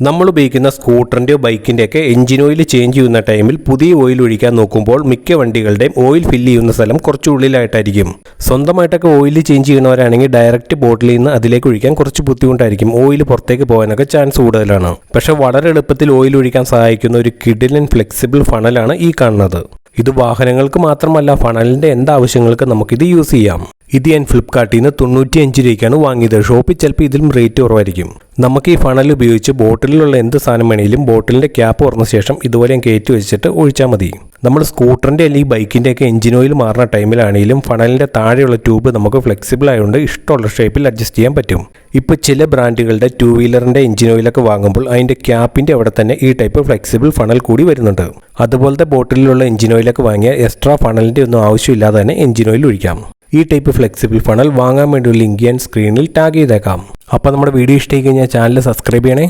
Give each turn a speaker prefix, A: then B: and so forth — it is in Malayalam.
A: നമ്മൾ ഉപയോഗിക്കുന്ന സ്കൂട്ടറിൻ്റെയോ ബൈക്കിൻ്റെയൊക്കെ എഞ്ചിൻ ഓയിൽ ചേഞ്ച് ചെയ്യുന്ന ടൈമിൽ പുതിയ ഓയിൽ ഒഴിക്കാൻ നോക്കുമ്പോൾ മിക്ക വണ്ടികളുടെയും ഓയിൽ ഫില്ല് ചെയ്യുന്ന സ്ഥലം കുറച്ച് ഉള്ളിലായിട്ടായിരിക്കും. സ്വന്തമായിട്ടൊക്കെ ഓയിൽ ചേഞ്ച് ചെയ്യുന്നവരാണെങ്കിൽ ഡയറക്റ്റ് ബോട്ടിലിൽ നിന്ന് അതിലേക്ക് ഒഴിക്കാൻ കുറച്ച് ബുദ്ധിമുട്ടായിരിക്കും. ഓയിൽ പുറത്തേക്ക് പോകാനൊക്കെ ചാൻസ് കൂടുതലാണ്. പക്ഷേ വളരെ എളുപ്പത്തിൽ ഓയിൽ ഒഴിക്കാൻ സഹായിക്കുന്ന ഒരു കിഡിലൻ ഫ്ലെക്സിബിൾ ഫണലാണ് ഈ കാണുന്നത്. ഇത് വാഹനങ്ങൾക്ക് മാത്രമല്ല, ഫണലിൻ്റെ എന്താവശ്യങ്ങൾക്ക് നമുക്കിത് യൂസ് ചെയ്യാം. ഇത് ഞാൻ ഫ്ലിപ്കാർട്ടിൽ നിന്ന് 95 രൂപയ്ക്കാണ് വാങ്ങിയത്. ഷോപ്പിൽ ചിലപ്പോൾ ഇതിലും റേറ്റ് കുറവായിരിക്കും. നമുക്ക് ഈ ഫണൽ ഉപയോഗിച്ച് ബോട്ടിലുള്ള എന്ത് സാധനം വേണമെങ്കിലും ബോട്ടിലിൻ്റെ ക്യാപ്പ് തുറന്ന ശേഷം ഇതുപോലെ കയറ്റി വെച്ചിട്ട് ഒഴിച്ചാൽ മതി. നമ്മൾ സ്കൂട്ടറിൻ്റെ അല്ലെങ്കിൽ ബൈക്കിൻ്റെയൊക്കെ എഞ്ചിൻ ഓയിൽ മാറുന്ന ടൈമിലാണെങ്കിലും ഫണലിൻ്റെ താഴെയുള്ള ട്യൂബ് നമുക്ക് ഫ്ലെക്സിബിൾ ആയതുകൊണ്ട് ഇഷ്ടമുള്ള ഷേപ്പിൽ അഡ്ജസ്റ്റ് ചെയ്യാൻ പറ്റും. ഇപ്പോൾ ചില ബ്രാൻഡുകളുടെ 2 വീലറിൻ്റെ എഞ്ചിൻ ഓയിലൊക്കെ വാങ്ങുമ്പോൾ അതിൻ്റെ ക്യാപ്പിൻ്റെ അവിടെ തന്നെ ഈ ടൈപ്പ് ഫ്ലെക്സിബിൾ ഫണൽ കൂടി വരുന്നുണ്ട്. അതുപോലത്തെ ബോട്ടിലുള്ള എഞ്ചിൻ ഓയിലൊക്കെ വാങ്ങിയാൽ എക്സ്ട്രാ ഫണലിൻ്റെ ഒന്നും ആവശ്യമില്ലാതെ തന്നെ എഞ്ചിൻ ഓയിൽ ഒഴിക്കാം. ഈ ടൈപ്പ് ഫ്ലെക്സിബിൾ ഫണൽ വാങ്ങാൻ വേണ്ടി ലിങ്ക് ഞാൻ സ്ക്രീനിൽ ടാഗ് ചെയ്തേക്കാം. അപ്പോൾ നമ്മുടെ വീഡിയോ ഇഷ്ടമായി കഴിഞ്ഞാൽ ചാനൽ സബ്സ്ക്രൈബ് ചെയ്യണേ.